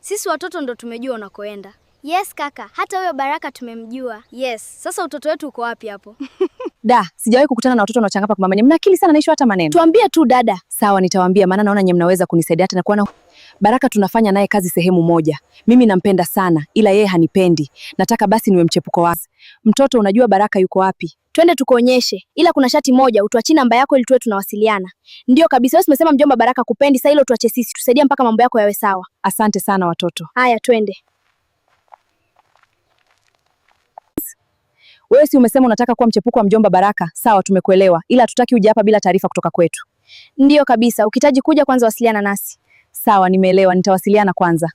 Sisi watoto ndo tumejua unakoenda. Yes kaka, hata huyo Baraka tumemjua. Yes, sasa utoto wetu uko wapi hapo? Sijawahi kukutana na watoto wanaochangapa kwa mama. Mna akili sana naisho hata maneno. Tuambie tu dada. Sawa, nitawaambia maana naona nyinyi mnaweza kunisaidia hata na kuona Baraka tunafanya naye kazi sehemu moja. Mimi nampenda sana ila yeye hanipendi. Nataka basi niwe mchepuko wazi. Mtoto unajua Baraka yuko wapi? Twende tukuonyeshe. Ila kuna shati moja, utuachie namba yako ili tuwe tunawasiliana. Ndio kabisa, wewe umesema mjomba Baraka kupendi, sasa hilo tuache sisi. Tusaidie mpaka mambo yako yawe sawa. Asante sana watoto. Haya twende. Wewe si umesema unataka kuwa mchepuko wa mjomba Baraka? Sawa, tumekuelewa. Ila hatutaki uje hapa bila taarifa kutoka kwetu. Ndio kabisa, ukitaji kuja kwanza wasiliana nasi. Sawa, nimeelewa. Nitawasiliana kwanza.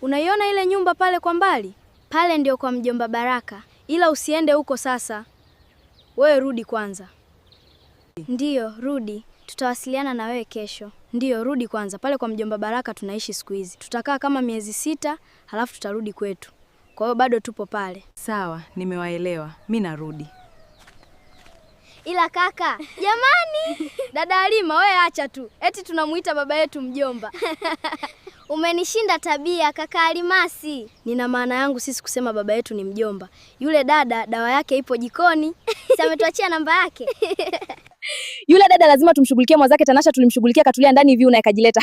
Unaiona ile nyumba pale kwa mbali? Pale ndio kwa mjomba Baraka. Ila usiende huko sasa. Wewe rudi kwanza. Ndiyo, rudi. Tutawasiliana na wewe kesho. Ndiyo, rudi kwanza. Pale kwa mjomba Baraka tunaishi siku hizi. Tutakaa kama miezi 6, halafu tutarudi kwetu. Kwa hiyo bado tupo pale. Sawa, nimewaelewa. Mimi narudi. Ila kaka, jamani, dada Halima wewe acha tu. Eti tunamuita baba yetu mjomba. Umenishinda tabia kaka Alimasi. Nina maana yangu sisi kusema baba yetu ni mjomba. Yule dada dawa yake ipo jikoni. Si ametuachia namba yake. Yule dada lazima tumshughulikie, mwenzake Tanasha tulimshughulikia katulia ndani hivi unakajileta.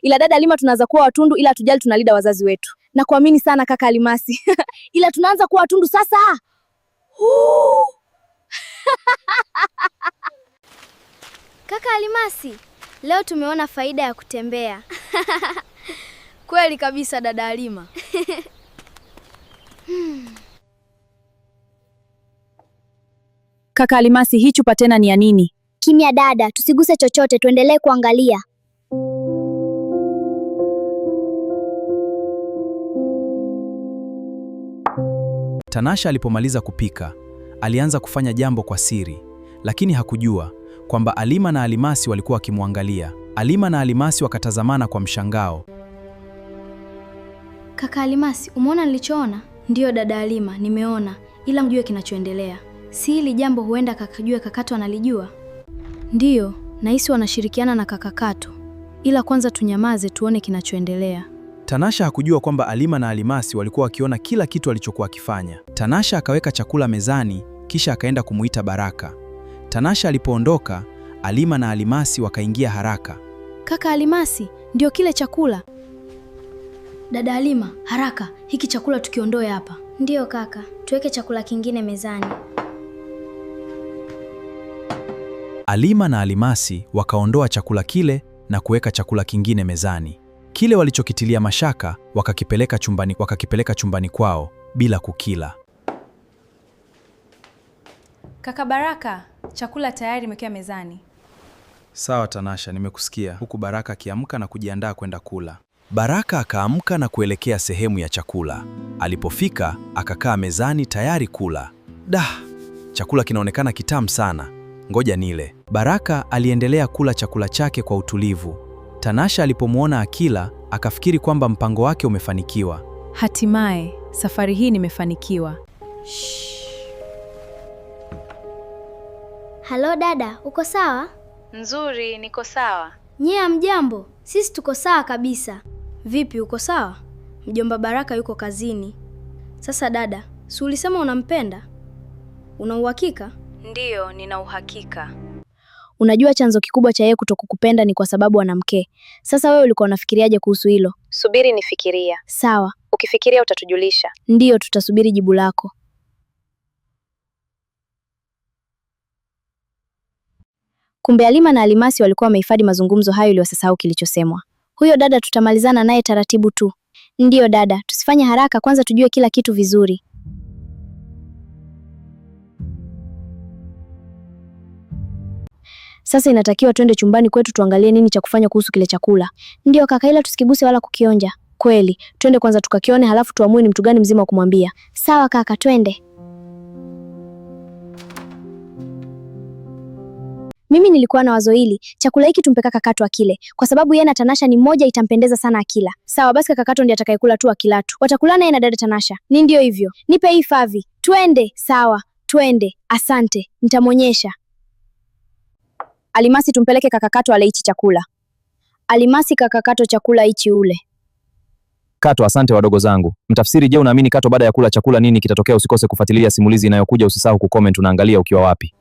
Ila dada Halima tunaanza kuwa watundu ila tujali tunalida wazazi wetu. Na kuamini sana kaka Alimasi. Ila tunaanza kuwa watundu sasa. Kaka Alimasi, leo tumeona faida ya kutembea. Kweli kabisa dada Halima. Kaka Alimasi, hii chupa tena ni ya nini? Kimya dada, tusiguse chochote, tuendelee kuangalia. Tanasha alipomaliza kupika, alianza kufanya jambo kwa siri, lakini hakujua kwamba Halima na Alimasi walikuwa wakimwangalia. Halima na Alimasi wakatazamana kwa mshangao. Kaka Alimasi, umeona nilichoona? Ndiyo dada Halima, nimeona. Ila mjue kinachoendelea. Si hili jambo huenda kakajue Kakato analijua? Ndiyo, nahisi wanashirikiana na Kakakato. Ila kwanza tunyamaze tuone kinachoendelea. Tanasha hakujua kwamba Halima na Alimasi walikuwa wakiona kila kitu alichokuwa akifanya. Tanasha akaweka chakula mezani, kisha akaenda kumuita Baraka. Tanasha alipoondoka, Halima na Alimasi wakaingia haraka. Kaka Alimasi, ndio kile chakula. Dada Halima, haraka, hiki chakula tukiondoe hapa. Ndiyo kaka, tuweke chakula kingine mezani. Halima na Alimasi wakaondoa chakula kile na kuweka chakula kingine mezani. Kile walichokitilia mashaka wakakipeleka chumbani kwao bila kukila. Kaka Baraka, chakula tayari imekaa mezani. Sawa Tanasha, nimekusikia. Huku Baraka akiamka na kujiandaa kwenda kula. Baraka akaamka na kuelekea sehemu ya chakula. Alipofika, akakaa mezani tayari kula. Chakula kinaonekana kitamu sana. Ngoja nile. Baraka aliendelea kula chakula chake kwa utulivu. Tanasha alipomwona akila, akafikiri kwamba mpango wake umefanikiwa. Hatimaye, safari hii nimefanikiwa. Halo dada, uko sawa? Nzuri, niko sawa. Nyie hamjambo? Sisi tuko sawa kabisa. Vipi, uko sawa? Mjomba Baraka yuko kazini. Sasa dada, si ulisema unampenda? Una uhakika? Ndiyo, nina uhakika. Unajua chanzo kikubwa cha yeye kutokukupenda ni kwa sababu ana mke. Sasa wewe ulikuwa unafikiriaje kuhusu hilo? Subiri nifikiria. Sawa. Ukifikiria utatujulisha. Ndiyo, tutasubiri jibu lako. Kumbe Halima na Alimasi walikuwa wamehifadhi mazungumzo hayo ili wasisahau kilichosemwa. Huyo dada tutamalizana naye taratibu tu. Ndiyo dada, tusifanye haraka, kwanza tujue kila kitu vizuri. Sasa inatakiwa twende chumbani kwetu tuangalie nini cha kufanya kuhusu kile chakula. Ndiyo kaka, ila tusikiguse wala kukionja. Kweli, twende kwanza tukakione halafu tuamue ni mtu gani mzima wa kumwambia. Sawa kaka, twende. Mimi nilikuwa na wazo hili, chakula hiki tumpe Kakato akile, kwa sababu yeye na Tanasha ni mmoja, itampendeza sana akila. Sawa basi, Kakato ndiye atakayekula tu akilatu. Watakulana yeye na dada Tanasha. Ni ndio hivyo. Nipe hii favi. Twende. Sawa, twende. Asante. Nitamwonyesha. Alimasi, tumpeleke kaka Kato ale hichi chakula. Alimasi, kaka Kato, chakula hichi ule. Kato, asante wadogo zangu. Mtafsiri, je, unaamini Kato baada ya kula chakula nini kitatokea? Usikose kufuatilia simulizi inayokuja. Usisahau kucomment unaangalia ukiwa wapi.